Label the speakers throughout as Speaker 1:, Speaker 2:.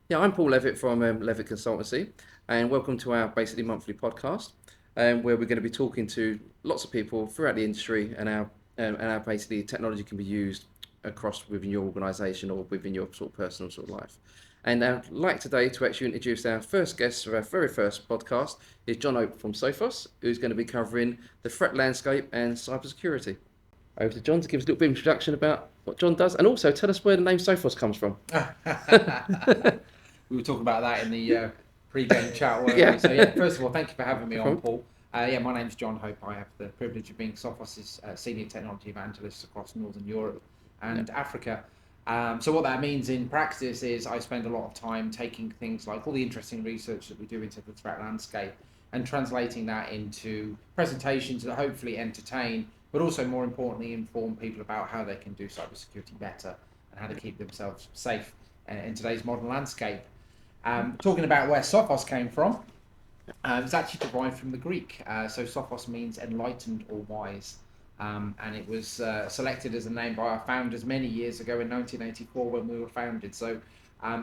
Speaker 1: Yeah, I'm Paul Levitt from Levitt Consultancy, and welcome to our basically monthly podcast, where we're going to be talking to lots of people throughout the industry and how basically technology can be used across within your organisation or within your sort of personal sort of life. And like today, to actually introduce our first guest for our very first podcast is Jon Hope from Sophos, who's going to be covering the threat landscape and cybersecurity. Over to Jon to give us a little bit of introduction about what Jon does, and also tell us where the name Sophos comes from.
Speaker 2: We were talking about that in the pre-game chat, weren't
Speaker 1: Yeah.
Speaker 2: we? So yeah, first of all, thank you for having me
Speaker 1: No
Speaker 2: on,
Speaker 1: problem.
Speaker 2: Paul. My name's Jon Hope. I have the privilege of being Sophos' senior technology evangelist across Northern Europe
Speaker 1: Yeah.
Speaker 2: and Africa. So what that means in practice is I spend a lot of time taking things like all the interesting research that we do into the threat landscape and translating that into presentations that hopefully entertain, but also more importantly inform people about how they can do cybersecurity better and how to keep themselves safe in today's modern landscape. Talking about where Sophos came from, it's actually derived from the Greek. So Sophos means enlightened or wise. And it was selected as a name by our founders many years ago in 1984 when we were founded. So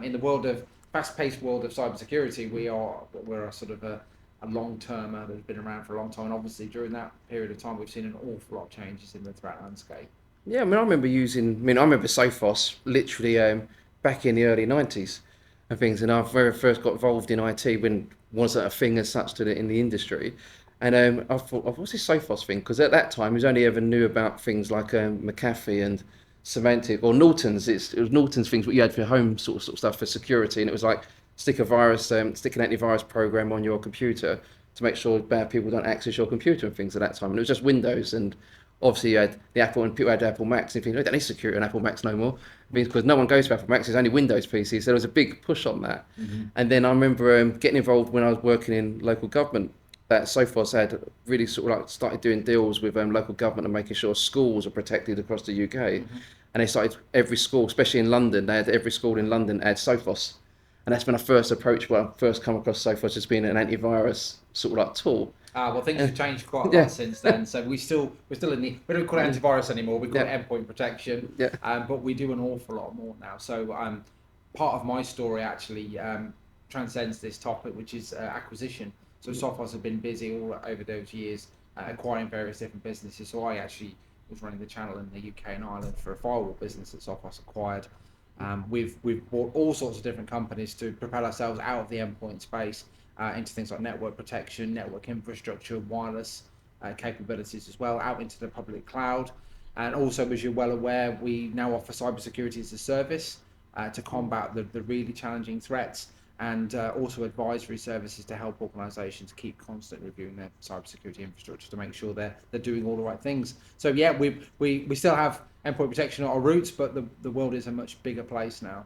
Speaker 2: in the world of fast-paced world of cybersecurity, we're a sort of a long-termer that's been around for a long time. And obviously during that period of time, we've seen an awful lot of changes in the threat landscape.
Speaker 1: Yeah, I remember Sophos literally back in the early 90s and things. And I very first got involved in IT when wasn't a thing as such to in the industry. And I thought, oh, what's this Sophos thing? Because at that time, we only ever knew about things like McAfee and Symantec or Norton's. It was Norton's things what you had for home sort of stuff for security. And it was like stick an antivirus program on your computer to make sure bad people don't access your computer and things at that time. And it was just Windows and obviously you had the Apple and people had Apple Macs and things. We don't need security on Apple Macs no more because no one goes to Apple Macs. It's only Windows PCs. So there was a big push on that.
Speaker 2: Mm-hmm.
Speaker 1: And then I remember getting involved when I was working in local government. That Sophos had really sort of like started doing deals with local government and making sure schools are protected across the UK.
Speaker 2: Mm-hmm.
Speaker 1: And they started every school, especially in London. They had every school in London had Sophos. And that's when I first approached, well, I first come across Sophos as being an antivirus sort of like tool.
Speaker 2: Well, things have changed quite a
Speaker 1: Yeah.
Speaker 2: lot since then. So we're still in the we don't call it antivirus anymore. We call
Speaker 1: Yeah.
Speaker 2: it endpoint protection.
Speaker 1: Yeah.
Speaker 2: But we do an awful lot more now. So part of my story actually transcends this topic, which is acquisition. So Sophos have been busy all over those years acquiring various different businesses. So I actually was running the channel in the UK and Ireland for a firewall business that Sophos acquired. We've bought all sorts of different companies to propel ourselves out of the endpoint space into things like network protection, network infrastructure, wireless capabilities as well, out into the public cloud. And also, as you're well aware, we now offer cybersecurity as a service to combat the really challenging threats, and also advisory services to help organisations keep constantly reviewing their cybersecurity infrastructure to make sure they're doing all the right things. So yeah, we still have endpoint protection at our roots, but the world is a much bigger place now.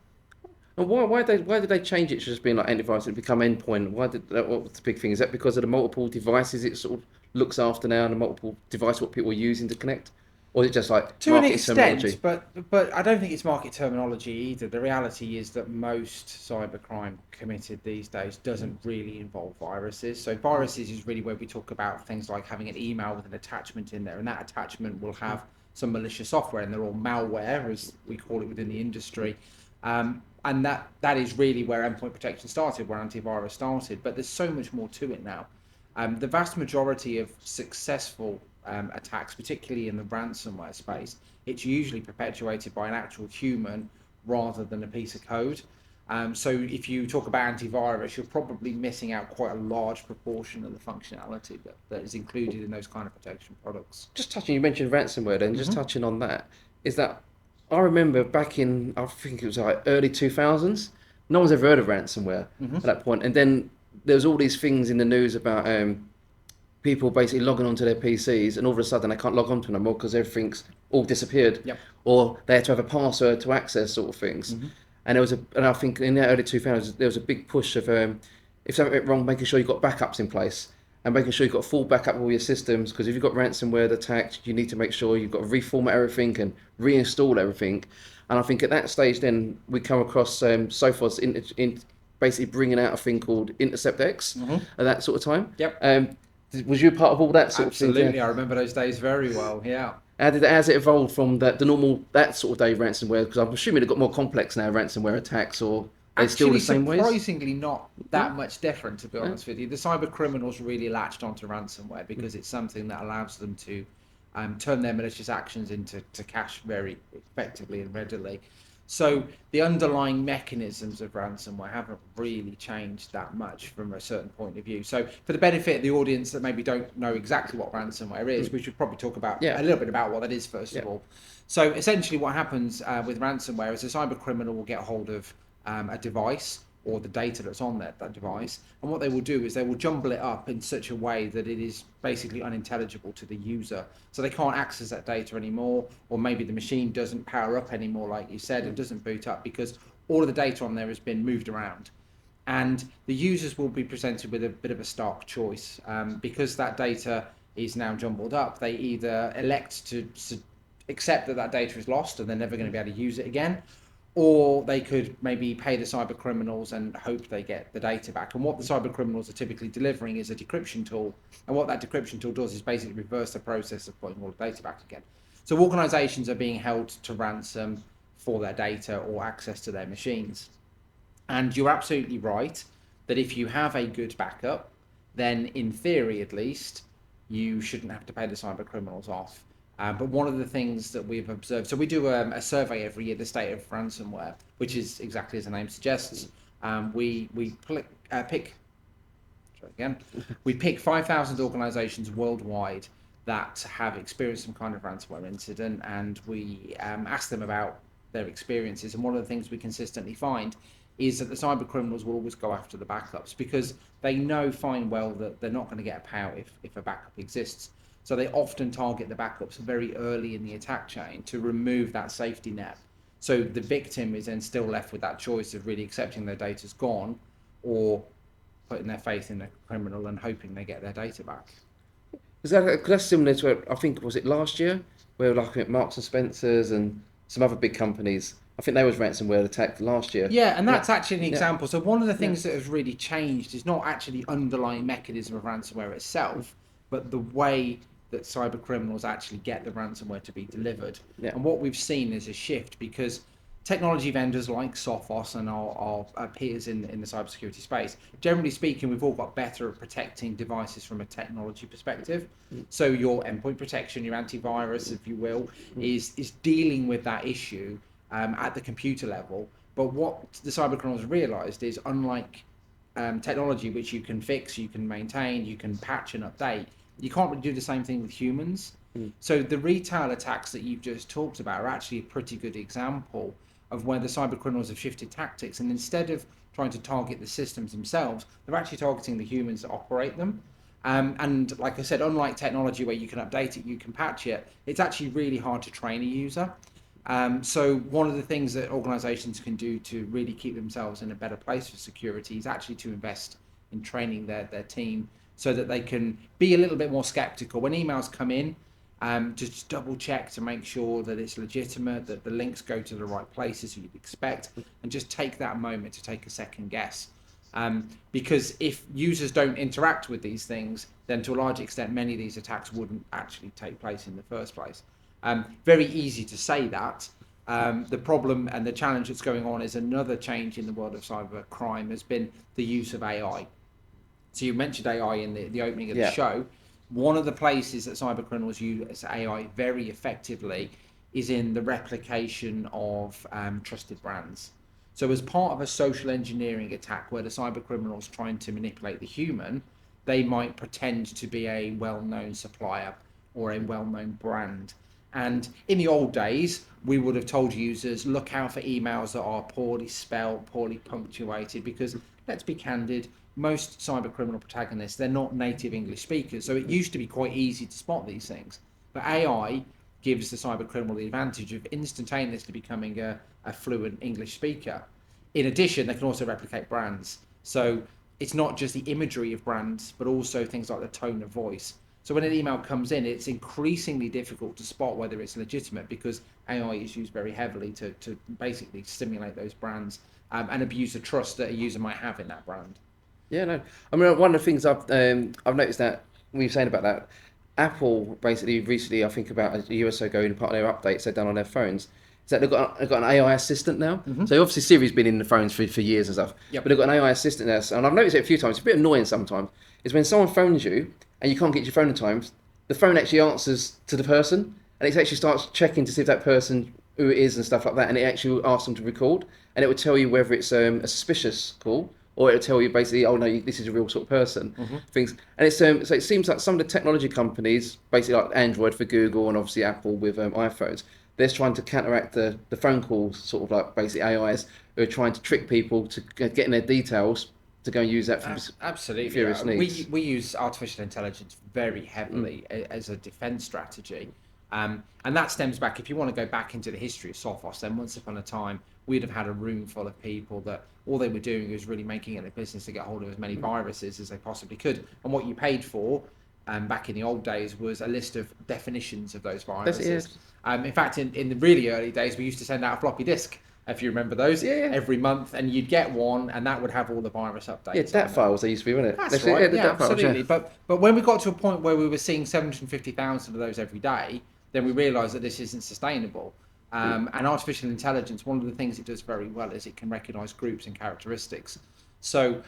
Speaker 1: And why did they change it to just being like antivirus and become endpoint? What was the big thing? Is that because of the multiple devices it sort of looks after now and the multiple device what people are using to connect? Or is it just like
Speaker 2: To an
Speaker 1: market
Speaker 2: extent,
Speaker 1: terminology?
Speaker 2: but I don't think it's market terminology either. The reality is that most cybercrime committed these days doesn't really involve viruses. So viruses is really where we talk about things like having an email with an attachment in there, and that attachment will have some malicious software, and they're all malware, as we call it within the industry. And that is really where endpoint protection started, where antivirus started. But there's so much more to it now. The vast majority of successful attacks, particularly in the ransomware space, it's usually perpetuated by an actual human rather than a piece of code. So if you talk about antivirus, you're probably missing out quite a large proportion of the functionality that is included in those kind of protection products.
Speaker 1: Just touching, you mentioned ransomware then, just
Speaker 2: Mm-hmm.
Speaker 1: touching on that, is that I remember back in, I think it was like early 2000s, no one's ever heard of ransomware
Speaker 2: Mm-hmm.
Speaker 1: at that point. And then there was all these things in the news about people basically logging onto their PCs and all of a sudden they can't log onto them no more because everything's all disappeared.
Speaker 2: Yep.
Speaker 1: Or they had to have a password to access sort of things.
Speaker 2: Mm-hmm.
Speaker 1: And I think in the early 2000s, there was a big push of if something went wrong, making sure you've got backups in place and making sure you've got full backup of all your systems. Because if you've got ransomware attacked, you need to make sure you've got to reformat everything and reinstall everything. And I think at that stage, then we come across Sophos in basically bringing out a thing called Intercept X
Speaker 2: Mm-hmm.
Speaker 1: at that sort of time.
Speaker 2: Yep.
Speaker 1: Was you part of all that sort of thing?
Speaker 2: Absolutely,
Speaker 1: Yeah.
Speaker 2: I remember those days very well. Yeah.
Speaker 1: Has it evolved from the normal that sort of day ransomware? Because I'm assuming it got more complex now, ransomware attacks or It's still
Speaker 2: Actually,
Speaker 1: the same ways.
Speaker 2: surprisingly not that
Speaker 1: No?
Speaker 2: much different, to be honest with you. The cyber criminals really latched onto ransomware because it's something that allows them to turn their malicious actions into cash very effectively and readily. So the underlying mechanisms of ransomware haven't really changed that much from a certain point of view. So for the benefit of the audience that maybe don't know exactly what ransomware is, we should probably talk about
Speaker 1: Yeah.
Speaker 2: a little bit about what that is first
Speaker 1: Yeah.
Speaker 2: of all. So essentially what happens with ransomware is a cyber criminal will get hold of a device or the data that's on that device, and what they will do is they will jumble it up in such a way that it is basically unintelligible to the user, so they can't access that data anymore, or maybe the machine doesn't power up anymore, like you said, and doesn't boot up because all of the data on there has been moved around. And the users will be presented with a bit of a stark choice because that data is now jumbled up. They either elect to accept that that data is lost and they're never going to be able to use it again, or they could maybe pay the cyber criminals and hope they get the data back. And what the cyber criminals are typically delivering is a decryption tool, and what that decryption tool does is basically reverse the process of putting all the data back again. So organizations are being held to ransom for their data or access to their machines. And you're absolutely right that if you have a good backup, then in theory at least, you shouldn't have to pay the cyber criminals off. But one of the things that we've observed, so we do a survey every year, the state of ransomware, which is exactly as the name suggests. We pick 5,000 organisations worldwide that have experienced some kind of ransomware incident, and we ask them about their experiences. And one of the things we consistently find is that the cyber criminals will always go after the backups because they know fine well that they're not going to get a payout if a backup exists. So they often target the backups very early in the attack chain to remove that safety net. So the victim is then still left with that choice of really accepting their data's gone or putting their faith in the criminal and hoping they get their data back.
Speaker 1: That's similar to what, I think, was it last year, where like at Marks and Spencers and some other big companies, I think they was ransomware attacked last year.
Speaker 2: Yeah, and that's actually an
Speaker 1: Yeah.
Speaker 2: example. So one of the things that has really changed is not actually the underlying mechanism of ransomware itself, but the way that cyber criminals actually get the ransomware to be delivered.
Speaker 1: Yeah.
Speaker 2: And what we've seen is a shift because technology vendors like Sophos and our peers in the cybersecurity space, generally speaking, we've all got better at protecting devices from a technology perspective. So your endpoint protection, your antivirus, if you will, is dealing with that issue at the computer level. But what the cyber criminals realized is, unlike technology, which you can fix, you can maintain, you can patch and update, you can't really do the same thing with humans. So the retail attacks that you've just talked about are actually a pretty good example of where the cyber criminals have shifted tactics, and instead of trying to target the systems themselves, they're actually targeting the humans that operate them. And like I said, unlike technology where you can update it, you can patch it, it's actually really hard to train a user. So one of the things that organizations can do to really keep themselves in a better place for security is actually to invest in training their team so that they can be a little bit more skeptical. When emails come in, just double check to make sure that it's legitimate, that the links go to the right places you'd expect, and just take that moment to take a second guess. Because if users don't interact with these things, then to a large extent, many of these attacks wouldn't actually take place in the first place. Very easy to say that. The problem and the challenge that's going on is another change in the world of cyber crime has been the use of AI. So you mentioned AI in the opening of the show. One of the places that cyber criminals use AI very effectively is in the replication of trusted brands. So as part of a social engineering attack where the cyber criminals trying to manipulate the human, they might pretend to be a well-known supplier or a well-known brand. And in the old days, we would have told users, look out for emails that are poorly spelled, poorly punctuated, because let's be candid, most cyber criminal protagonists, they're not native English speakers. So it used to be quite easy to spot these things. But AI gives the cyber criminal the advantage of instantaneously becoming a fluent English speaker. In addition, they can also replicate brands. So it's not just the imagery of brands, but also things like the tone of voice. So when an email comes in, it's increasingly difficult to spot whether it's legitimate because AI is used very heavily to basically stimulate those brands and abuse the trust that a user might have in that brand.
Speaker 1: Yeah, no. I mean, one of the things I've noticed that we were saying about that, Apple basically recently, I think about a year or so ago, in part of their updates they've done on their phones, is that they've got an AI assistant now. So obviously Siri's been in the phones for years and stuff.
Speaker 2: Yep.
Speaker 1: But they've got an AI assistant now, and I've noticed it a few times. It's a bit annoying sometimes. Is when someone phones you and you can't get your phone in time, the phone actually answers to the person, and it actually starts checking to see if that person who it is and stuff like that, and it actually asks them to record, and it will tell you whether it's a suspicious call, or it'll tell you basically, oh no, this is a real sort of person. Things, and it's so it seems like some of the technology companies, basically like Android for Google and obviously Apple with iPhones, they're trying to counteract the phone calls, sort of like basically AIs who are trying to trick people to get in their details to go and use that for
Speaker 2: absolutely
Speaker 1: furious needs.
Speaker 2: We use artificial intelligence very heavily as a defense strategy, and that stems back, if you want to go back into the history of Sophos, then once upon a time we'd have had a room full of people that all they were doing was really making it their business to get hold of as many viruses as they possibly could, and what you paid for back in the old days was a list of definitions of those viruses. In fact, in the really early days, we used to send out a floppy disk, if you remember those, every month, and you'd get one, and that would have all the virus updates.
Speaker 1: Yeah, DAT files they used to be, wasn't it?
Speaker 2: That's right. Yeah, absolutely. But when we got to a point where we were seeing 750,000 of those every day, then we realised that this isn't sustainable. And artificial intelligence, one of the things it does very well is it can recognise groups and characteristics. So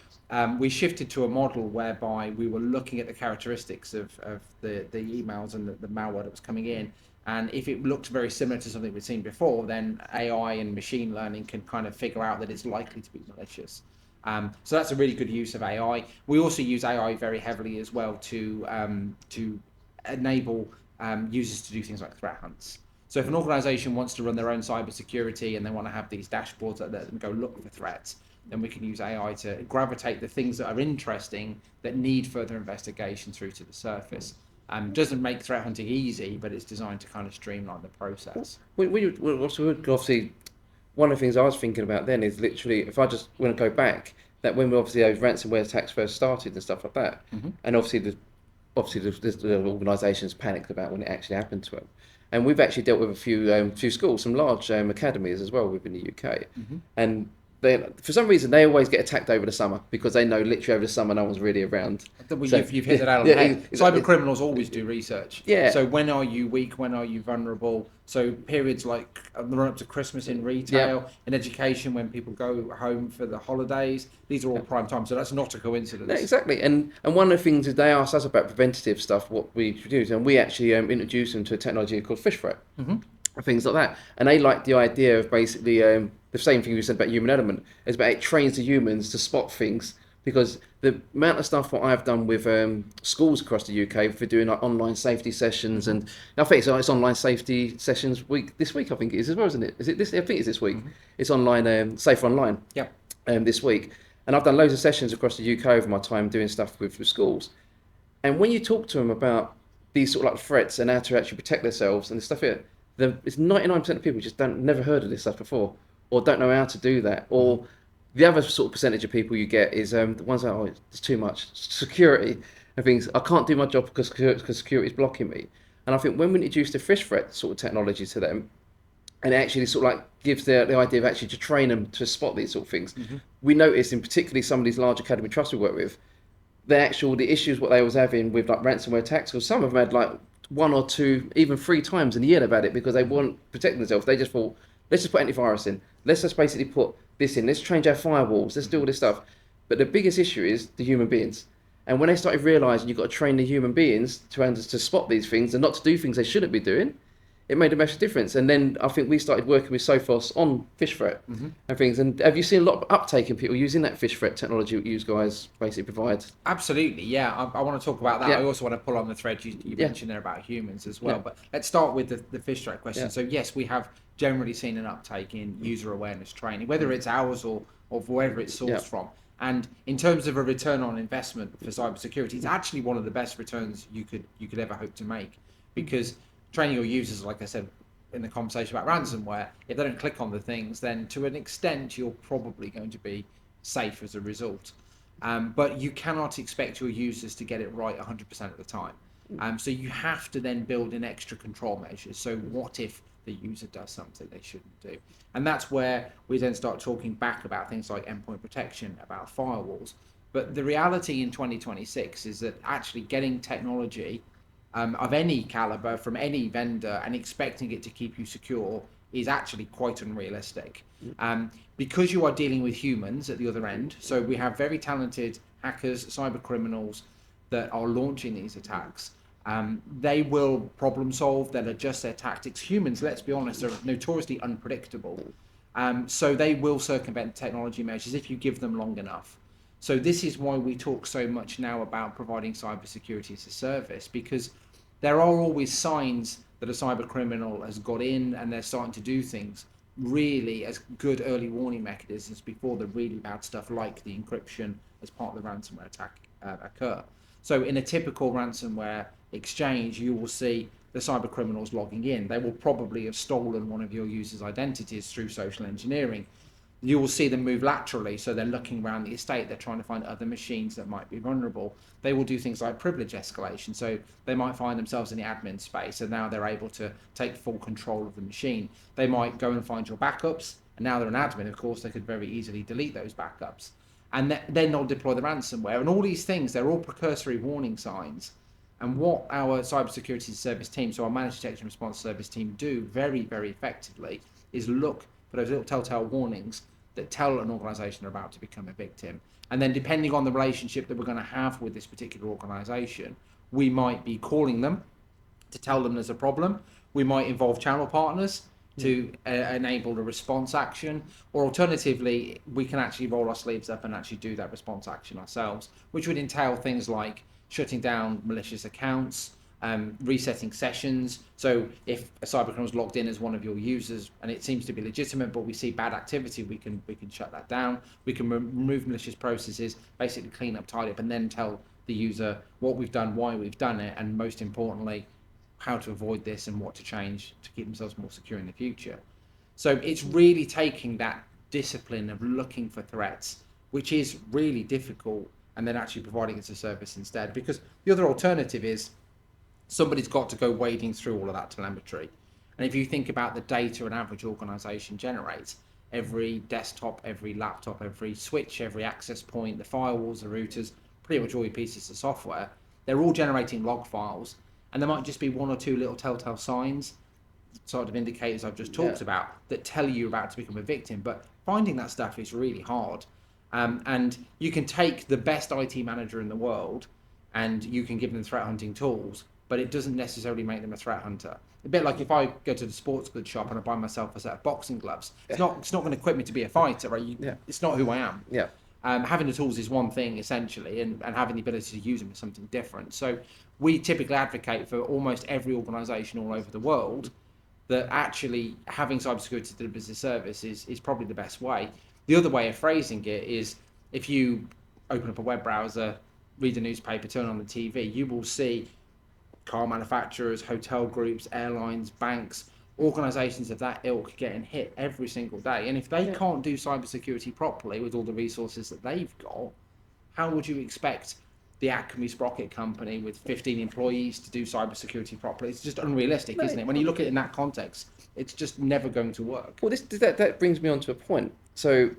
Speaker 2: we shifted to a model whereby we were looking at the characteristics of the emails and the malware that was coming in. And if it looked very similar to something we'd seen before, then AI and machine learning can kind of figure out that it's likely to be malicious. So that's a really good use of AI. We also use AI very heavily as well to enable users to do things like threat hunts. So if an organization wants to run their own cybersecurity and they want to have these dashboards that let them go look for threats, then we can use AI to gravitate the things that are interesting that need further investigation through to the surface. Doesn't make threat hunting easy, but it's designed to kind of streamline the process.
Speaker 1: Obviously, one of the things I was thinking about then is literally, if I just want to go back, that when obviously those ransomware attacks first started and stuff like that, and obviously the organisations panicked about when it actually happened to them. And we've actually dealt with a few schools, some large academies as well within the UK, and for some reason they always get attacked over the summer because they know literally over the summer no one's really around.
Speaker 2: You've hit it out on the head. Cyber criminals always do research.
Speaker 1: Yeah.
Speaker 2: So when are you weak? When are you vulnerable? So periods like the run up to Christmas in retail, in education, when people go home for the holidays, these are all prime time. So that's not a coincidence.
Speaker 1: No, exactly. And one of the things is they asked us about preventative stuff, what we do, and we actually introduced them to a technology called fish threat. Things like that, and they like the idea of basically the same thing you said about human element is about it trains the humans to spot things, because the amount of stuff what I've done with schools across the UK for doing like online safety sessions, and I think it's online safety sessions this week I think it is as well, isn't it? Is it this? I think it's this week. It's online, safe online.
Speaker 2: Yeah.
Speaker 1: This week, and I've done loads of sessions across the UK over my time doing stuff with schools, and when you talk to them about these sort of like threats and how to actually protect themselves and the stuff here. It's 99% of people just never heard of this stuff before, or don't know how to do that. Or the other sort of percentage of people you get is the ones that it's too much security and things. I can't do my job because security is blocking me. And I think when we introduce the fish threat sort of technology to them, and it actually sort of like gives the idea of actually to train them to spot these sort of things, we notice in particularly some of these large academy trusts we work with, the issues what they was having with like ransomware attacks, or some of them had like 1 or 2, even 3 times in a year about it because they weren't protecting themselves. They just thought, let's just put antivirus in. Let's just basically put this in. Let's change our firewalls. Let's do all this stuff. But the biggest issue is the human beings. And when they started realising you've got to train the human beings to spot these things and not to do things they shouldn't be doing, it made a massive difference. And then I think we started working with Sophos on fish threat and things. And have you seen a lot of uptake in people using that fish threat technology that you guys basically provide?
Speaker 2: Absolutely, yeah. I want to talk about that. I also want to pull on the thread you mentioned there about humans as well. But let's start with the fish threat question. So yes, we have generally seen an uptake in user awareness training, whether it's ours or wherever it's sourced from. And in terms of a return on investment for cybersecurity, it's actually one of the best returns you could ever hope to make, because training your users, like I said in the conversation about ransomware, if they don't click on the things, then to an extent you're probably going to be safe as a result. But you cannot expect your users to get it right 100% of the time. So you have to then build in extra control measures. So what if the user does something they shouldn't do? And that's where we then start talking back about things like endpoint protection, about firewalls. But the reality in 2026 is that actually getting technology of any caliber from any vendor and expecting it to keep you secure is actually quite unrealistic. Because you are dealing with humans at the other end, so we have very talented hackers, cyber criminals that are launching these attacks. They will problem solve, they'll adjust their tactics. Humans, let's be honest, are notoriously unpredictable. So they will circumvent technology measures if you give them long enough. So this is why we talk so much now about providing cybersecurity as a service, because there are always signs that a cyber criminal has got in and they're starting to do things really as good early warning mechanisms before the really bad stuff like the encryption as part of the ransomware attack occur. So in a typical ransomware exchange, you will see the cyber criminals logging in. They will probably have stolen one of your users' identities through social engineering. You will see them move laterally, so they're looking around the estate, they're trying to find other machines that might be vulnerable. They will do things like privilege escalation, so they might find themselves in the admin space and now they're able to take full control of the machine. They might go and find your backups, and now they're an admin, of course, they could very easily delete those backups. And then they'll deploy the ransomware, and all these things, they're all precursory warning signs. And what our cybersecurity service team, so our managed detection response service team, do very, very effectively is look for those little telltale warnings that tell an organisation they're about to become a victim. And then depending on the relationship that we're going to have with this particular organisation, we might be calling them to tell them there's a problem. We might involve channel partners to enable a response action, or alternatively, we can actually roll our sleeves up and actually do that response action ourselves, which would entail things like shutting down malicious accounts, resetting sessions. So if a cybercriminal is logged in as one of your users and it seems to be legitimate, but we see bad activity, we can shut that down. We can remove malicious processes, basically clean up, tidy up, and then tell the user what we've done, why we've done it, and most importantly, how to avoid this and what to change to keep themselves more secure in the future. So it's really taking that discipline of looking for threats, which is really difficult, and then actually providing it as a service instead. Because the other alternative is somebody's got to go wading through all of that telemetry. And if you think about the data an average organization generates, every desktop, every laptop, every switch, every access point, the firewalls, the routers, pretty much all your pieces of software, they're all generating log files. And there might just be one or two little telltale signs, sort of indicators I've just talked about, that tell you about to become a victim. But finding that stuff is really hard. And you can take the best IT manager in the world and you can give them threat hunting tools, but it doesn't necessarily make them a threat hunter. A bit like if I go to the sports goods shop and I buy myself a set of boxing gloves, it's not going to equip me to be a fighter, right? It's not who I am. Having the tools is one thing essentially, and having the ability to use them is something different. So we typically advocate for almost every organisation all over the world that actually having cybersecurity delivered as a service is probably the best way. The other way of phrasing it is if you open up a web browser, read a newspaper, turn on the TV, you will see car manufacturers, hotel groups, airlines, banks, organisations of that ilk getting hit every single day. And if they can't do cybersecurity properly with all the resources that they've got, how would you expect the Acme Sprocket company with 15 employees to do cybersecurity properly? It's just unrealistic, isn't it? When you look at it in that context, it's just never going to work.
Speaker 1: Well, that brings me on to a point. So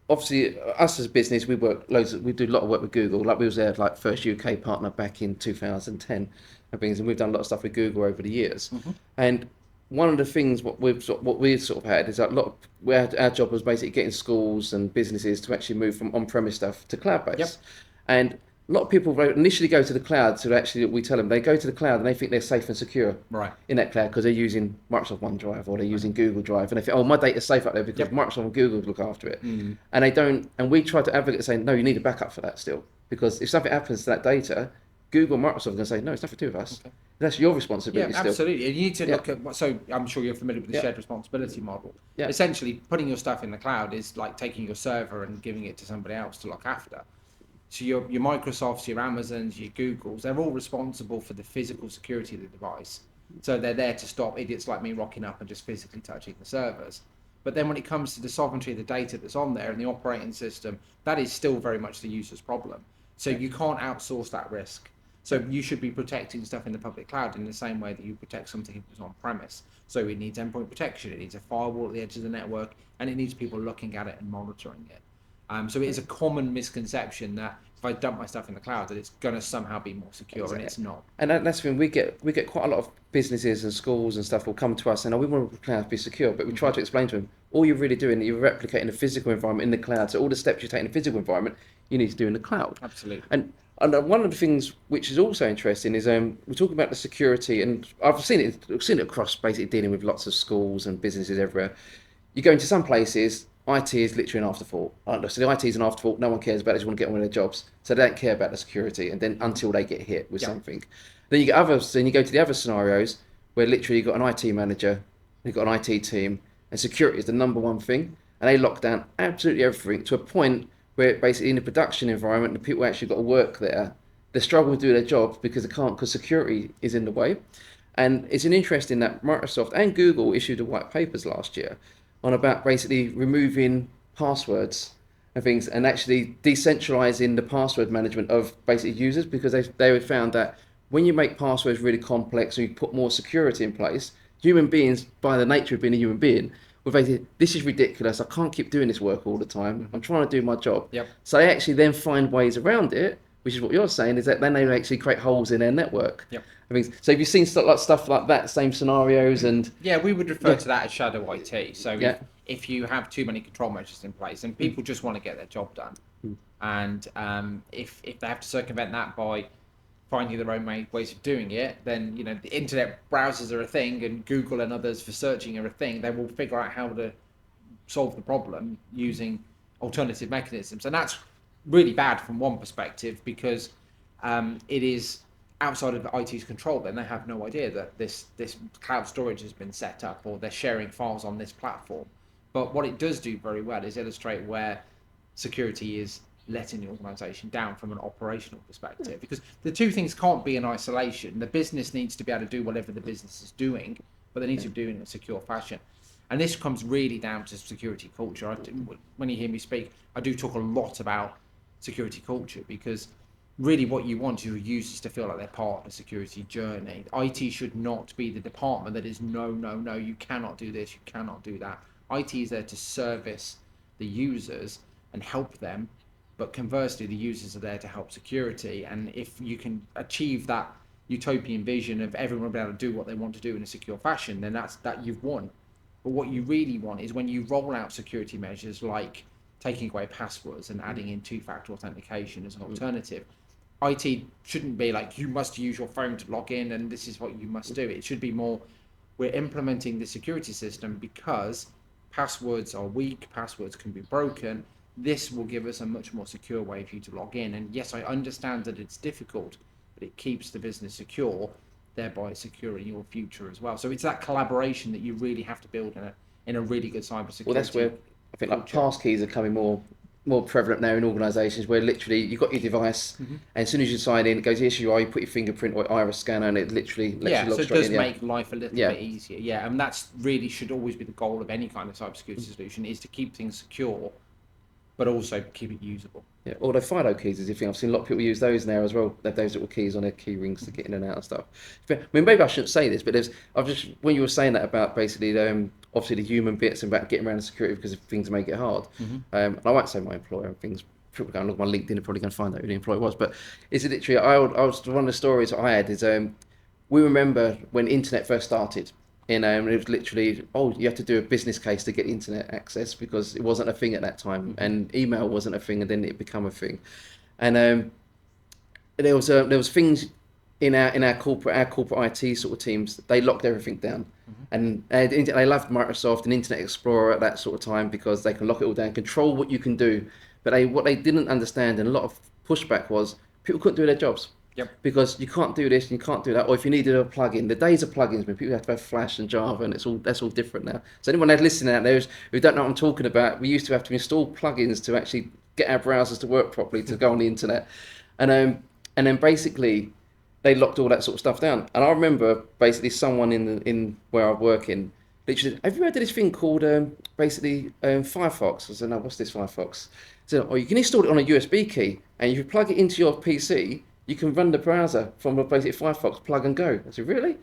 Speaker 1: obviously, us as a business, we do a lot of work with Google. Like we was their first UK partner back in 2010, and we've done a lot of stuff with Google over the years. And one of the things what we've sort of had is that our job was basically getting schools and businesses to actually move from on-premise stuff to cloud-based. And a lot of people initially go to the cloud, so actually we tell them they go to the cloud and they think they're safe and secure in that cloud because they're using Microsoft OneDrive or they're using Google Drive, and they think, oh, my data's safe up there because Microsoft and Google look after it. And they don't. And we try to advocate saying, no, you need a backup for that still, because if something happens to that data, Google and Microsoft are going to say, no, it's nothing to do with us. That's your responsibility still.
Speaker 2: Absolutely. And you need to look at, so I'm sure you're familiar with the shared responsibility model. Essentially, putting your stuff in the cloud is like taking your server and giving it to somebody else to look after. So your Microsofts, your Amazons, your Googles, they're all responsible for the physical security of the device. So they're there to stop idiots like me rocking up and just physically touching the servers. But then when it comes to the sovereignty of the data that's on there and the operating system, that is still very much the user's problem. So you can't outsource that risk. So you should be protecting stuff in the public cloud in the same way that you protect something if it's on premise. So it needs endpoint protection, it needs a firewall at the edge of the network, and it needs people looking at it and monitoring it. So it is a common misconception that if I dump my stuff in the cloud, that it's going to somehow be more secure, and it's not.
Speaker 1: And that's when we get quite a lot of businesses and schools and stuff will come to us and we want the cloud to be secure, but we try to explain to them all you're really doing is you're replicating the physical environment in the cloud. So all the steps you take in the physical environment, you need to do in the cloud.
Speaker 2: Absolutely.
Speaker 1: And one of the things which is also interesting is we're talking about the security, and I've seen it across basically dealing with lots of schools and businesses everywhere. You go into some places, IT is literally an afterthought. So the IT is an afterthought. No one cares about it. They just want to get on with their jobs, so they don't care about the security. And then until they get hit with something, then you get others. Then you go to the other scenarios where literally you've got an IT manager, you've got an IT team, and security is the number one thing, and they lock down absolutely everything to a point where basically in the production environment, the people who actually got to work there, they're struggling to do their jobs because they can't, because security is in the way. And it's an interesting that Microsoft and Google issued a white papers last year on about basically removing passwords and things and actually decentralizing the password management of basically users, because they found that when you make passwords really complex and you put more security in place, human beings, by the nature of being a human being, will basically, this is ridiculous, I can't keep doing this work all the time, I'm trying to do my job.
Speaker 2: Yep.
Speaker 1: So they actually then find ways around it, which is what you're saying, is that then they actually create holes in their network.
Speaker 2: Yep.
Speaker 1: I mean, so have you seen stuff like that, same scenarios? And
Speaker 2: yeah, we would refer to that as shadow IT. So if you have too many control measures in place and people just want to get their job done, and if they have to circumvent that by finding their own ways of doing it, then the internet browsers are a thing, and Google and others for searching are a thing. They will figure out how to solve the problem using alternative mechanisms, and that's really bad from one perspective, because it is outside of the IT's control. Then they have no idea that this cloud storage has been set up, or they're sharing files on this platform. But what it does do very well is illustrate where security is letting the organization down from an operational perspective, because the two things can't be in isolation. The business needs to be able to do whatever the business is doing, but they need to do it in a secure fashion. And this comes really down to security culture. When you hear me speak, I do talk a lot about security culture, because really what you want your users to feel like they're part of the security journey. IT should not be the department that is no, you cannot do this, you cannot do that. IT is there to service the users and help them, but conversely, the users are there to help security. And if you can achieve that utopian vision of everyone being able to do what they want to do in a secure fashion, then that you've won. But what you really want is when you roll out security measures like taking away passwords and adding in two-factor authentication as an alternative. IT shouldn't be like, you must use your phone to log in and this is what you must do. It should be more, we're implementing the security system because passwords are weak, passwords can be broken. This will give us a much more secure way for you to log in. And yes, I understand that it's difficult, but it keeps the business secure, thereby securing your future as well. So it's that collaboration that you really have to build in a really good cybersecurity.
Speaker 1: Well, that's where I think like passkeys are coming more prevalent now in organisations, where literally you've got your device, and as soon as you sign in, it goes, yes, you are, you put your fingerprint or iris scanner, and it literally lets you log straight in.
Speaker 2: So it does make life a little bit easier. Yeah, and that's really should always be the goal of any kind of cybersecurity solution, is to keep things secure, but also keep it usable.
Speaker 1: Yeah, although FIDO keys is a thing. I've seen a lot of people use those now as well. They have those little keys on their key rings to get in and out and stuff. But, I mean, maybe I shouldn't say this, but when you were saying that about basically obviously the human bits and about getting around the security because things make it hard. And I won't say my employer and things. People go and look at my LinkedIn, are probably going to find out who the employer was. But it's literally, I was one of the stories I had is we remember when internet first started. It was literally, you have to do a business case to get internet access because it wasn't a thing at that time, and email wasn't a thing, and then it became a thing. And there was things in our corporate IT sort of teams. They locked everything down, and they loved Microsoft and Internet Explorer at that sort of time because they can lock it all down, control what you can do. But what they didn't understand, and a lot of pushback was, people couldn't do their jobs.
Speaker 2: Yep.
Speaker 1: Because you can't do this and you can't do that, or if you needed a plugin, the days of plugins when people have to have Flash and Java, and that's all different now. So anyone that's listening out there who don't know what I'm talking about, we used to have to install plugins to actually get our browsers to work properly to go on the internet, and then basically they locked all that sort of stuff down. And I remember basically someone in where I work in literally, have you heard of this thing called Firefox? I said, no, what's this Firefox? So, you can install it on a USB key, and if you plug it into your PC, you can run the browser from the basic Firefox, plug and go. I said, really?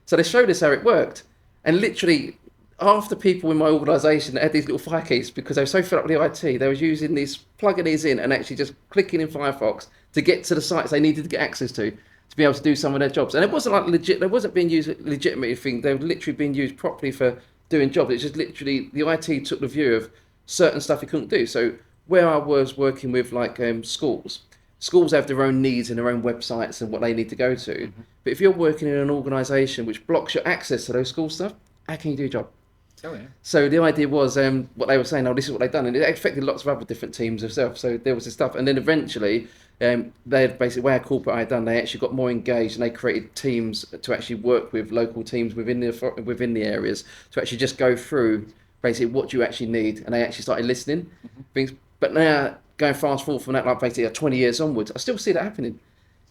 Speaker 1: So they showed us how it worked. And literally, half the people in my organisation had these little fire keys because they were so fed up with the IT, they was using these, plugging these in and actually just clicking in Firefox to get to the sites they needed to get access to be able to do some of their jobs. And it wasn't like legit, they wasn't being used legitimate thing, they were literally being used properly for doing jobs. It's just literally, the IT took the view of certain stuff it couldn't do. So where I was working with like schools have their own needs and their own websites and what they need to go to. But if you're working in an organisation which blocks your access to those school stuff, how can you do your job?
Speaker 2: Oh, yeah.
Speaker 1: So the idea was what they were saying, oh, this is what they've done. And it affected lots of other different teams themselves. So there was this stuff. And then eventually, they had basically, where corporate I had done, they actually got more engaged and they created teams to actually work with local teams within the areas to actually just go through basically what do you actually need. And they actually started listening things. But now, going fast forward from that, like basically 20 years onwards, I still see that happening.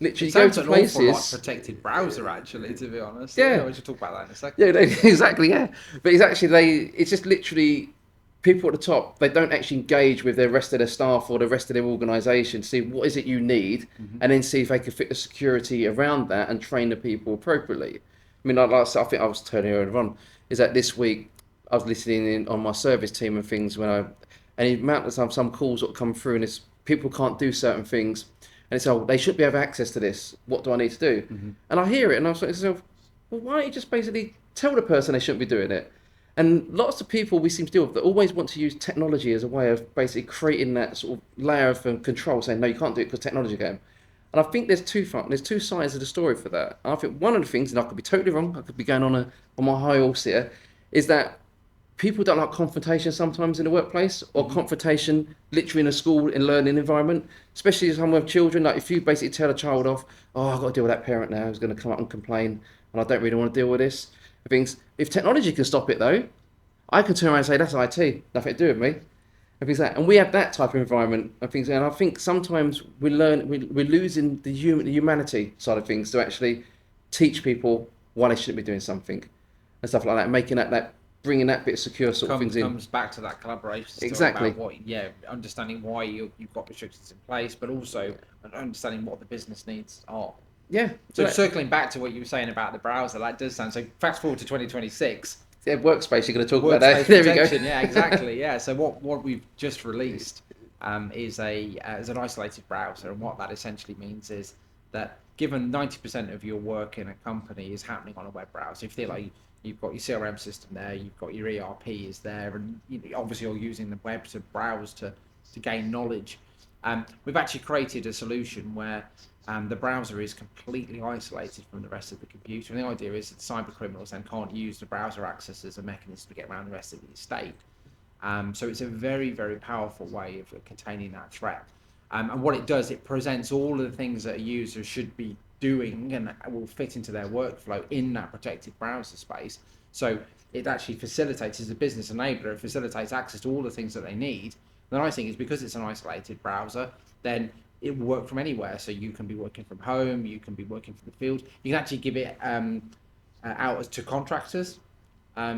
Speaker 1: Literally,
Speaker 2: It
Speaker 1: you go
Speaker 2: sounds
Speaker 1: to
Speaker 2: an awful lot
Speaker 1: places.
Speaker 2: protected browser, actually, to be honest.
Speaker 1: Yeah.
Speaker 2: We should talk about that in a second.
Speaker 1: Yeah, exactly. Yeah, but it's actually it's just literally people at the top. They don't actually engage with the rest of their staff or the rest of their organisation. See what is it you need, and then see if they can fit the security around that and train the people appropriately. I mean, I think I was telling you earlier on is that this week I was listening in on my service team and things and the amount of some calls that come through and it's people can't do certain things. And it's, oh, they should be able access to this. What do I need to do? And I hear it and I'm like, well, why don't you just basically tell the person they shouldn't be doing it? And lots of people we seem to deal with that always want to use technology as a way of basically creating that sort of layer of control, saying, no, you can't do it because technology game. And I think there's two sides of the story for that. And I think one of the things, and I could be totally wrong, I could be going on my high horse here, is that people don't like confrontation sometimes in the workplace or confrontation literally in a school and learning environment, especially some with children. Like if you basically tell a child off, oh, I've got to deal with that parent now who's going to come up and complain and I don't really want to deal with this. Things. If technology can stop it though, I can turn around and say that's IT, nothing to do with me. And we have that type of environment and things. And I think sometimes we're losing the humanity side of things to actually teach people why they shouldn't be doing something and stuff like that, making that bringing that bit of secure sort of things in.
Speaker 2: Comes back to that collaboration story
Speaker 1: Exactly.
Speaker 2: about understanding why you've got restrictions in place, but also understanding what the business needs are.
Speaker 1: Yeah.
Speaker 2: So circling back to what you were saying about the browser, that does sound so. Fast forward to 2026.
Speaker 1: Yeah, workspace. You're going to talk about that. There we go.
Speaker 2: Yeah, exactly. Yeah. So what we've just released is an isolated browser, and what that essentially means is that given 90% of your work in a company is happening on a web browser, if you feel like you've got your CRM system there, you've got your ERP is there, and obviously you're using the web to browse to gain knowledge. We've actually created a solution where the browser is completely isolated from the rest of the computer. And the idea is that cyber criminals then can't use the browser access as a mechanism to get around the rest of the estate. So it's a very, very powerful way of containing that threat. And what it does, it presents all of the things that a user should be doing and will fit into their workflow in that protected browser space. So it actually facilitates, as a business enabler, it facilitates access to all the things that they need. The nice thing is because it's an isolated browser, then it will work from anywhere. So you can be working from home, you can be working from the field. You can actually give it out to contractors.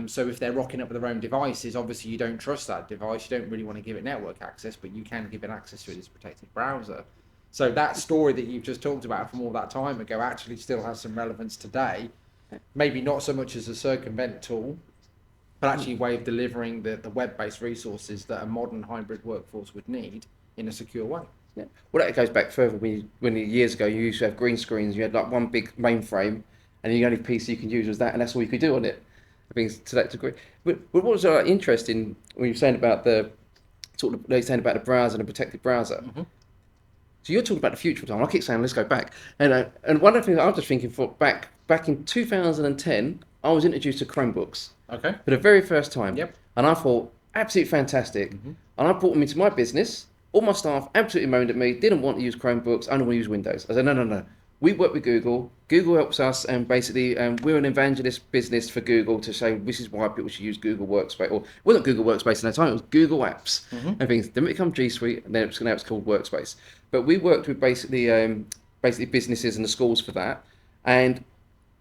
Speaker 2: So if they're rocking up with their own devices, obviously you don't trust that device, you don't really want to give it network access, but you can give it access through this protected browser. So that story that you've just talked about from all that time ago actually still has some relevance today. Maybe not so much as a circumvent tool, but actually a way of delivering the web-based resources that a modern hybrid workforce would need in a secure way.
Speaker 1: Yeah. Well, that goes back further. When years ago you used to have green screens, you had like one big mainframe, and the only PC you can use was that, and that's all you could do on it. I think to that degree. But what was interesting when you were saying about the browser and the protected browser?
Speaker 2: Mm-hmm.
Speaker 1: So you're talking about the future time. I keep saying let's go back, and one of the things I was just thinking back in 2010, I was introduced to Chromebooks.
Speaker 2: Okay.
Speaker 1: For the very first time.
Speaker 2: Yep.
Speaker 1: And I thought absolutely fantastic.
Speaker 2: Mm-hmm.
Speaker 1: And I brought them into my business. All my staff absolutely moaned at me, didn't want to use Chromebooks, only want to use Windows. I said, no. We work with Google. Google helps us, and basically we're an evangelist business for Google to say this is why people should use Google Workspace. Or it wasn't Google Workspace at that time, it was Google Apps and things. Then it became G Suite, and then now it's called Workspace. But we worked with basically businesses and the schools for that. And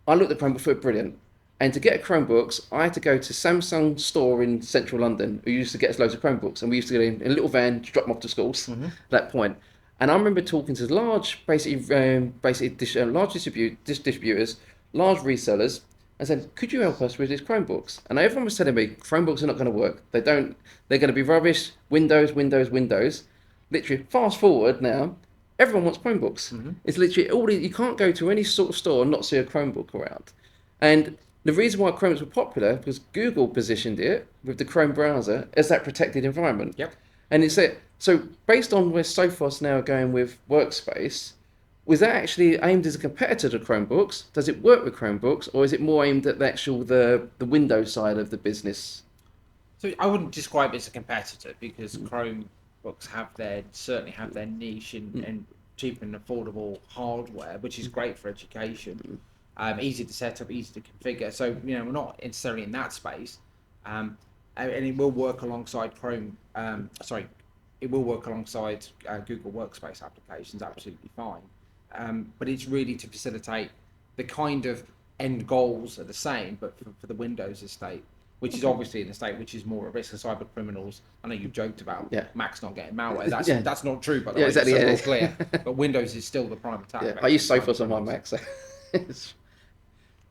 Speaker 1: I looked at Chromebook, thought brilliant. And to get Chromebooks, I had to go to Samsung store in central London, who used to get us loads of Chromebooks. And we used to get in a little van to drop them off to schools at that point. And I remember talking to large distributors, large resellers, and said, "Could you help us with these Chromebooks?" And everyone was telling me Chromebooks are not going to work. They don't. They're going to be rubbish. Windows, Windows, Windows. Literally, fast forward now, everyone wants Chromebooks. It's literally you can't go to any sort of store and not see a Chromebook around. And the reason why Chromebooks were popular because Google positioned it with the Chrome browser as that protected environment.
Speaker 2: Yep.
Speaker 1: And it's it. So based on where Sophos now are going with Workspace, was that actually aimed as a competitor to Chromebooks? Does it work with Chromebooks, or is it more aimed at the actual the Windows side of the business?
Speaker 2: So I wouldn't describe it as a competitor because Chromebooks certainly have their niche in cheap and affordable hardware, which is great for education. Easy to set up, easy to configure. So we're not necessarily in that space, and it will work alongside it will work alongside Google Workspace applications absolutely fine. But it's really to facilitate the kind of end goals are the same, but for the Windows estate, which is obviously an estate which is more at risk of cyber criminals. I know you joked about Macs not getting malware. That's not true, by the way.
Speaker 1: Exactly.
Speaker 2: It's so clear. But Windows is still the prime attack.
Speaker 1: I use Sophos on my Mac, so.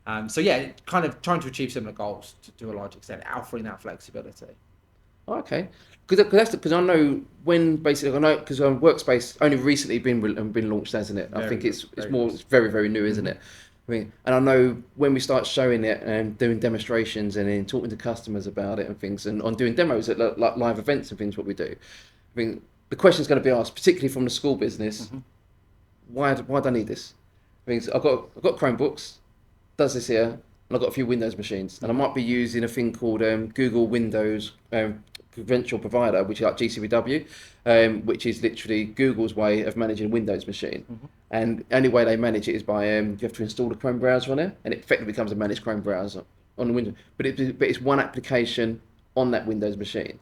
Speaker 2: Kind of trying to achieve similar goals to a large extent, offering that flexibility.
Speaker 1: Okay, because I know because Workspace only recently been launched, hasn't it? I think it's very very new, isn't it? I mean, and I know when we start showing it and doing demonstrations and then talking to customers about it and things, and on doing demos at like live events and things, what we do. I mean, the question's going to be asked, particularly from the school business. Why do I need this? I mean, I've got Chromebooks, does this here, and I've got a few Windows machines, and I might be using a thing called Google Windows Credential Provider, which is like GCPW, which is literally Google's way of managing a Windows machine. And the only way they manage it is by you have to install the Chrome browser on it, and it effectively becomes a managed Chrome browser on the Windows. But it's one application on that Windows machine.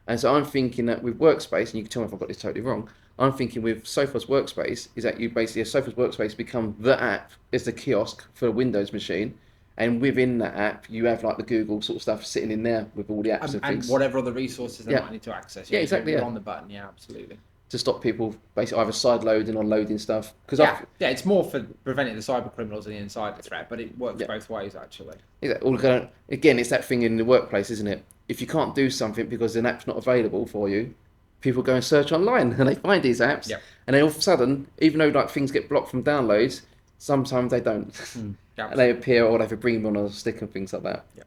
Speaker 1: And so I'm thinking that with Workspace, and you can tell me if I've got this totally wrong, I'm thinking with Sophos Workspace is that you basically, Sophos Workspace become the app is the kiosk for a Windows machine. And within that app, you have like the Google sort of stuff sitting in there with all the apps and things.
Speaker 2: And whatever other resources they might need to access.
Speaker 1: Exactly.
Speaker 2: You're on the button, absolutely.
Speaker 1: To stop people basically either side loading or loading stuff.
Speaker 2: It's more for preventing the cyber criminals and the insider threat, but it works both ways actually.
Speaker 1: Again, it's that thing in the workplace, isn't it? If you can't do something because an app's not available for you, people go and search online and they find these apps, and then all of a sudden, even though like things get blocked from downloads, sometimes they don't, and they appear or they have to bring them on a stick and things like that. I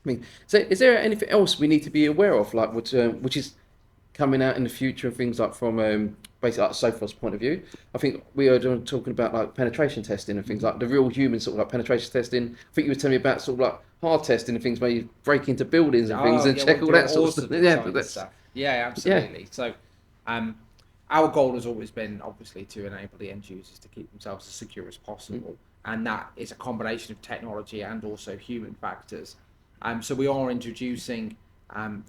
Speaker 1: mean, so is there anything else we need to be aware of, like which is coming out in the future and things like from basically like Sophos' point of view? I think we are talking about like penetration testing and things like the real human sort of like penetration testing. I think you were telling me about sort of like hard testing and things where you break into buildings and things and check all that sort of stuff.
Speaker 2: Absolutely. So our goal has always been obviously to enable the end users to keep themselves as secure as possible, and that is a combination of technology and also human factors. So we are introducing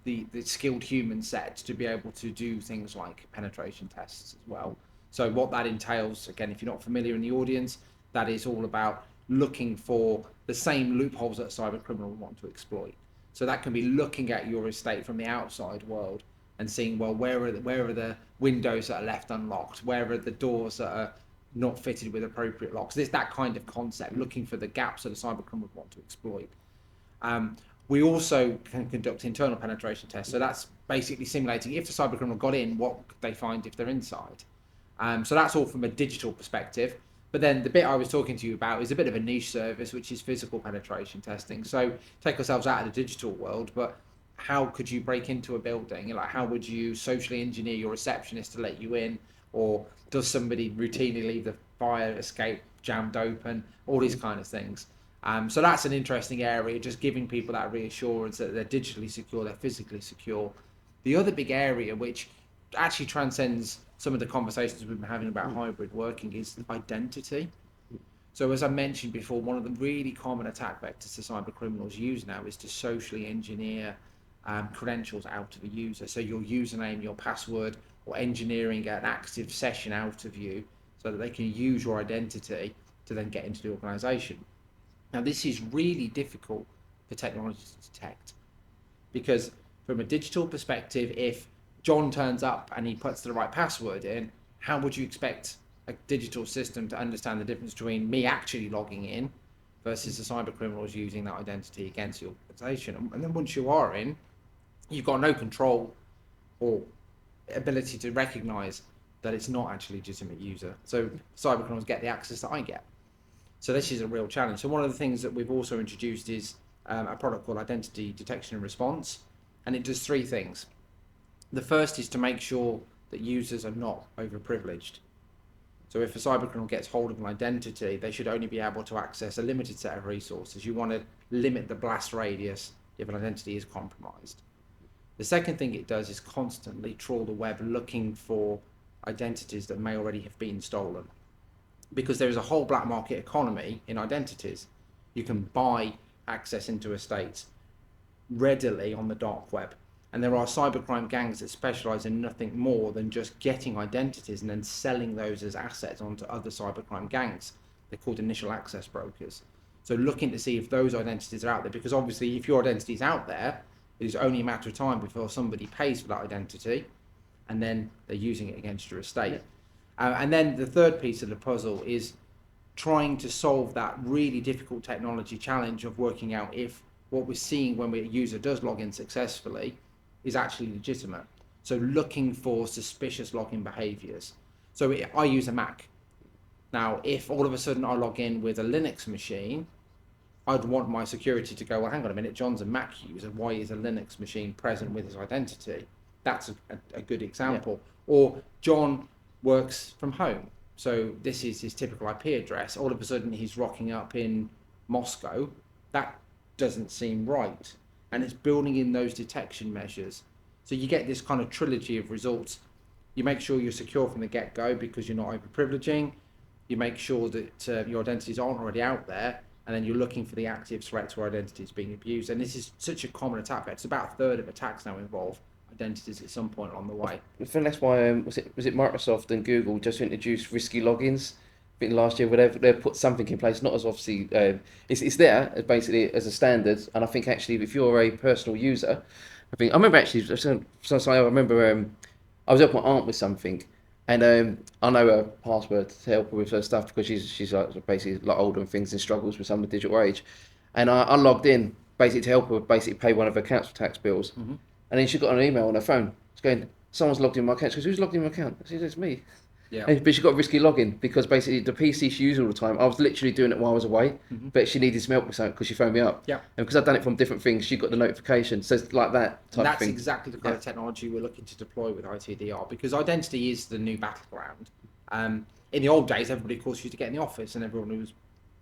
Speaker 2: the skilled human set to be able to do things like penetration tests as well. So what that entails, again, if you're not familiar in the audience, that is all about looking for the same loopholes that a cyber criminal would want to exploit. So that can be looking at your estate from the outside world and seeing, well, where are the windows that are left unlocked? Where are the doors that are not fitted with appropriate locks? There's that kind of concept, looking for the gaps that a cyber criminal would want to exploit. We also can conduct internal penetration tests. So that's basically simulating if the cyber criminal got in, what could they find if they're inside? So that's all from a digital perspective. But then the bit I was talking to you about is a bit of a niche service, which is physical penetration testing. So take ourselves out of the digital world, but how could you break into a building? Like, how would you socially engineer your receptionist to let you in? Or does somebody routinely leave the fire escape jammed open? All these kind of things. So that's an interesting area, just giving people that reassurance that they're digitally secure, they're physically secure. The other big area, which actually transcends some of the conversations we've been having about hybrid working, is identity. So as I mentioned before, one of the really common attack vectors that cyber criminals use now is to socially engineer credentials out of a user. So your username, your password, or engineering an active session out of you so that they can use your identity to then get into the organization. Now, this is really difficult for technology to detect, because from a digital perspective, if John turns up and he puts the right password in, how would you expect a digital system to understand the difference between me actually logging in versus the cyber criminals using that identity against the organisation. And then once you are in, you've got no control or ability to recognise that it's not actually a legitimate user. So cyber criminals get the access that I get. So this is a real challenge. So one of the things that we've also introduced is a product called Identity Detection and Response, and it does three things. The first is to make sure that users are not overprivileged. So if a cyber criminal gets hold of an identity, they should only be able to access a limited set of resources. You want to limit the blast radius if an identity is compromised. The second thing it does is constantly trawl the web looking for identities that may already have been stolen. Because there is a whole black market economy in identities. You can buy access into estates readily on the dark web. And there are cybercrime gangs that specialize in nothing more than just getting identities and then selling those as assets onto other cybercrime gangs. They're called initial access brokers. So looking to see if those identities are out there, because obviously if your identity is out there, it is only a matter of time before somebody pays for that identity and then they're using it against your estate. And then the third piece of the puzzle is trying to solve that really difficult technology challenge of working out if what we're seeing when a user does log in successfully is actually legitimate. So looking for suspicious login behaviors. So I use a Mac. Now, if all of a sudden I log in with a Linux machine, I'd want my security to go, well, hang on a minute, John's a Mac user. Why is a Linux machine present with his identity? That's a good example. Yeah. Or John works from home. So this is his typical IP address. All of a sudden he's rocking up in Moscow. That doesn't seem right. And it's building in those detection measures. So you get this kind of trilogy of results. You make sure you're secure from the get-go because you're not overprivileging. You make sure that your identities aren't already out there. And then you're looking for the active threats where identity is being abused. And this is such a common attack vector. It's about a third of attacks now involve identities at some point along the way.
Speaker 1: I think that's why was it Microsoft and Google just introduced risky logins. I think last year, whatever they put something in place, not as obviously it's there as basically as a standard. And I think actually, if you're a personal user, I remember actually. So I remember I was helping my aunt with something, and I know her password to help her with her stuff because she's like basically a lot older and things and struggles with some of the digital age, and I logged in basically to help her basically pay one of her council tax bills, and then she got an email on her phone. It's going, someone's logged in my account. She goes, who's logged in my account? I said, it's me.
Speaker 2: Yeah.
Speaker 1: But she got a risky login because basically the PC she used all the time, I was literally doing it while I was away, but she needed some help with something because she phoned me up.
Speaker 2: Yeah.
Speaker 1: And because I'd done it from different things, she got the notification. So it's like that type of thing.
Speaker 2: That's exactly the kind of technology we're looking to deploy with ITDR because identity is the new battleground. In the old days, everybody, of course, used to get in the office and everyone was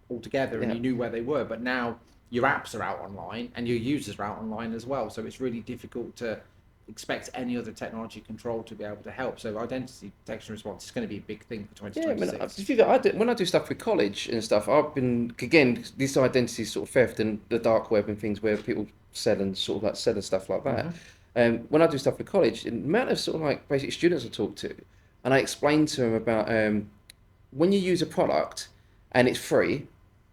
Speaker 2: all together and you knew where they were. But now your apps are out online and your users are out online as well. So it's really difficult to expect any other technology control to be able to help. So identity detection response is going to be a big thing for 2026.
Speaker 1: Yeah, when I do stuff with college and stuff, I've been, again, this identity sort of theft and the dark web and things where people sell and sort of like sell and stuff like that. When I do stuff with college, the amount of sort of like basic students I talk to, and I explain to them about when you use a product and it's free,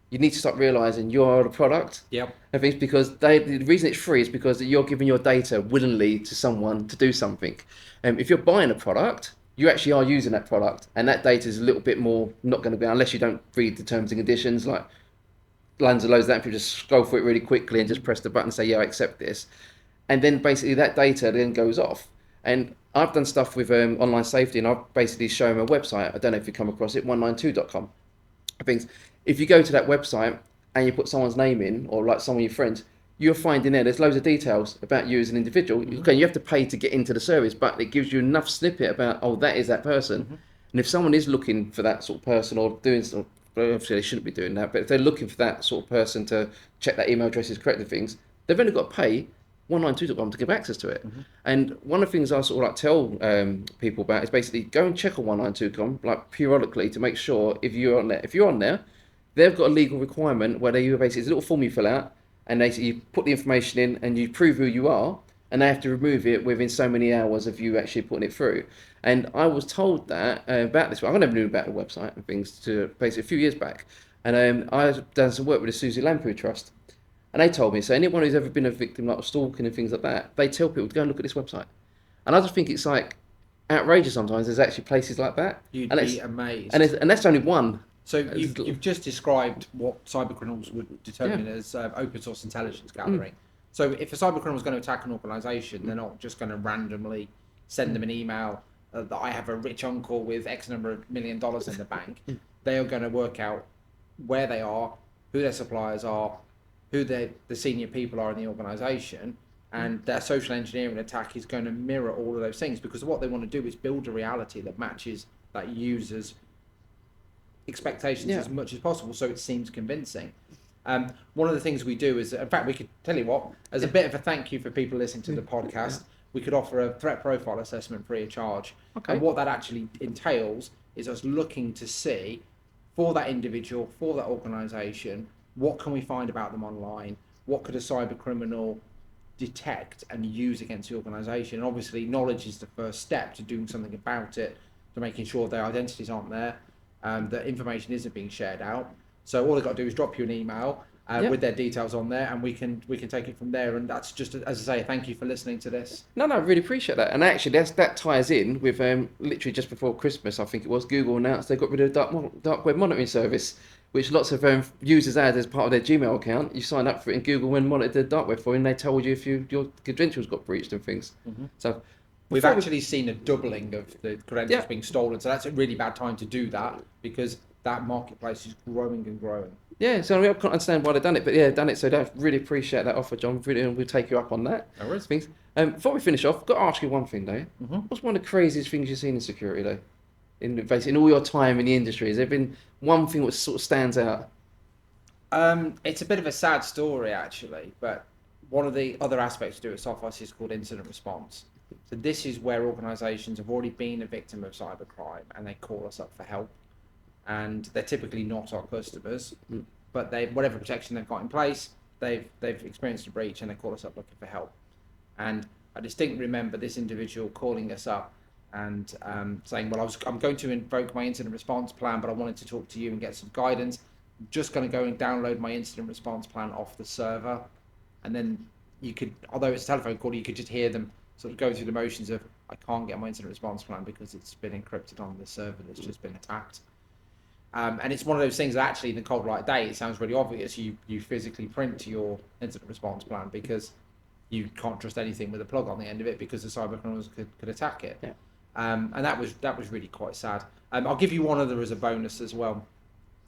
Speaker 1: you need to start realizing you're the product.
Speaker 2: Yep.
Speaker 1: I think because the reason it's free is because you're giving your data willingly to someone to do something. If you're buying a product, you actually are using that product, and that data is a little bit more not going to be, unless you don't read the terms and conditions, like loads of that. If you just scroll through it really quickly and just press the button and say, yeah, I accept this. And then basically that data then goes off. And I've done stuff with online safety, and I've basically shown them a website. I don't know if you come across it, 192.com. I think if you go to that website and you put someone's name in, or like some of your friends, you'll find in there's loads of details about you as an individual. Okay, you have to pay to get into the service, but it gives you enough snippet about, oh, that is that person. And if someone is looking for that sort of person or doing something, obviously they shouldn't be doing that, but if they're looking for that sort of person to check that email address is correct and things, they've only got to pay 192.com to give access to it. And one of the things I sort of like tell people about is basically go and check on 192.com like periodically to make sure if you're on there. If you're on there, they've got a legal requirement where they basically, it's a little form you fill out, and you put the information in and you prove who you are, and they have to remove it within so many hours of you actually putting it through. And I was told that about this, I never knew about the website and things to basically a few years back, and I've done some work with the Susie Lamprey Trust, and they told me, so anyone who's ever been a victim like of stalking and things like that, they tell people to go and look at this website. And I just think it's like outrageous sometimes there's actually places like that.
Speaker 2: You'd be amazed.
Speaker 1: And that's only one.
Speaker 2: So you've just described what cybercriminals would determine as open source intelligence gathering. So if a cybercriminal is going to attack an organisation, they're not just going to randomly send them an email that I have a rich uncle with X number of $1 million in the bank. They are going to work out where they are, who their suppliers are, who the senior people are in the organisation, and their social engineering attack is going to mirror all of those things, because what they want to do is build a reality that matches that user's expectations as much as possible, so it seems convincing. One of the things we do is, in fact, we could tell you what, as a bit of a thank you for people listening to the podcast, we could offer a threat profile assessment free of charge. Okay. And what that actually entails is us looking to see, for that individual, for that organisation, what can we find about them online? What could a cyber criminal detect and use against the organisation? And obviously, knowledge is the first step to doing something about it, to making sure their identities aren't there, that information isn't being shared out. So all they've got to do is drop you an email with their details on there, and we can take it from there. And that's just, as I say, thank you for listening to this.
Speaker 1: No, I really appreciate that. And actually, that ties in with literally just before Christmas, I think it was, Google announced they got rid of the dark web monitoring service, which lots of users had as part of their Gmail account. You sign up for it, and Google went and monitored the dark web for you, and they told you if your credentials got breached and things. So
Speaker 2: we've actually seen a doubling of the credentials being stolen. So that's a really bad time to do that, because that marketplace is growing and growing.
Speaker 1: Yeah, so I can't understand why they've done it, but yeah, done it. So I really appreciate that offer, John. Really, we'll take you up on that.
Speaker 2: No worries.
Speaker 1: Things. Before we finish off, I've got to ask you one thing, though. What's one of the craziest things you've seen in security, though? In all your time in the industry, has there been one thing that sort of stands out?
Speaker 2: It's a bit of a sad story, actually, but one of the other aspects to do with Sophos is called incident response. So this is where organisations have already been a victim of cybercrime, and they call us up for help. And they're typically not our customers, but whatever protection they've got in place, they've experienced a breach, and they call us up looking for help. And I distinctly remember this individual calling us up and saying, well, I'm going to invoke my incident response plan, but I wanted to talk to you and get some guidance. I'm just going to go and download my incident response plan off the server. And then you could, although it's a telephone call, you could just hear them sort of go through the motions of, I can't get my incident response plan because it's been encrypted on the server that's just been attacked. And it's one of those things that actually, in the cold light of day, it sounds really obvious. You physically print your incident response plan because you can't trust anything with a plug on the end of it, because the cyber criminals could attack it. Yeah. And that was really quite sad. I'll give you one other as a bonus as well.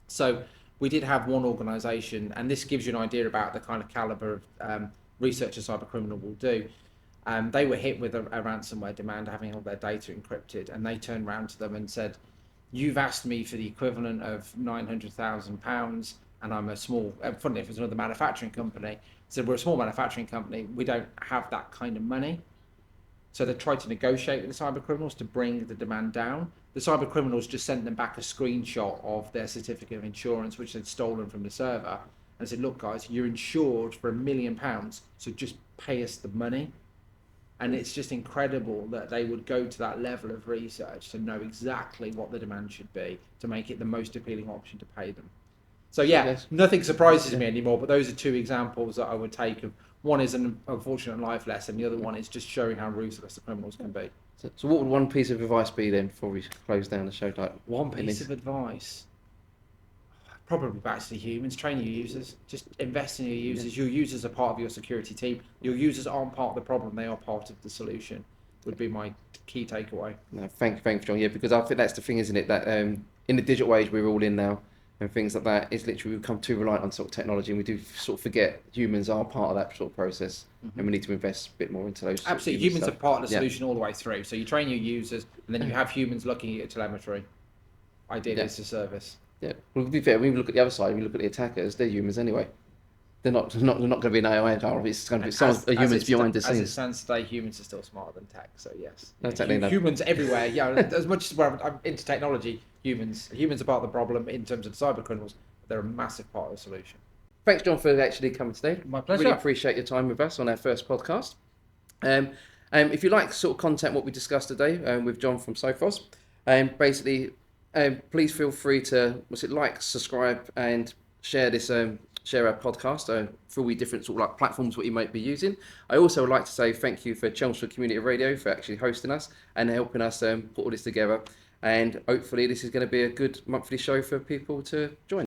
Speaker 2: So we did have one organisation, and this gives you an idea about the kind of calibre of research a cyber criminal will do. They were hit with a ransomware demand, having all their data encrypted, and they turned around to them and said, you've asked me for the equivalent of £900,000, and I'm a small, funnily, if it's another manufacturing company, so we're a small manufacturing company, we don't have that kind of money. So they tried to negotiate with the cyber criminals to bring the demand down. The cyber criminals just sent them back a screenshot of their certificate of insurance, which they'd stolen from the server, and said, look guys, you're insured for £1 million, so just pay us the money. And it's just incredible that they would go to that level of research to know exactly what the demand should be to make it the most appealing option to pay them. So yeah, nothing surprises me anymore, but those are two examples that I would take of. One is an unfortunate life lesson, the other one is just showing how ruthless the criminals can be.
Speaker 1: So what would one piece of advice be then before we close down the show? Like one
Speaker 2: piece of advice? Probably back to the humans. Train your users. Just invest in your users. Your users are part of your security team. Your users aren't part of the problem. They are part of the solution. Would be my key takeaway.
Speaker 1: No, thanks, John. Yeah, because I think that's the thing, isn't it? That in the digital age we're all in now, and things like that, it's literally we've become too reliant on sort of technology, and we do sort of forget humans are part of that sort of process, and we need to invest a bit more into those.
Speaker 2: Absolutely, humans are part of the solution all the way through. So you train your users, and then you have humans looking at your telemetry. Ideally, it's a service.
Speaker 1: Yeah, well, to be fair, when we look at the other side, we look at the attackers, they're humans anyway. They're not going to be an AI. It's going to be some humans behind the scenes.
Speaker 2: As it stands today, humans are still smarter than tech, so yes.
Speaker 1: Humans
Speaker 2: everywhere, yeah. As much as I'm into technology, humans are part of the problem in terms of the cyber criminals, but they're a massive part of the solution.
Speaker 1: Thanks, John, for actually coming today.
Speaker 2: My pleasure.
Speaker 1: Really appreciate your time with us on our first podcast. If you like sort of content what we discussed today with John from Sophos, basically, please feel free to like, subscribe, and share this. Share our podcast through all the different sort of like platforms what you might be using. I also would like to say thank you for Chelmsford Community Radio for actually hosting us and helping us put all this together. and hopefully this is going to be a good monthly show for people to join.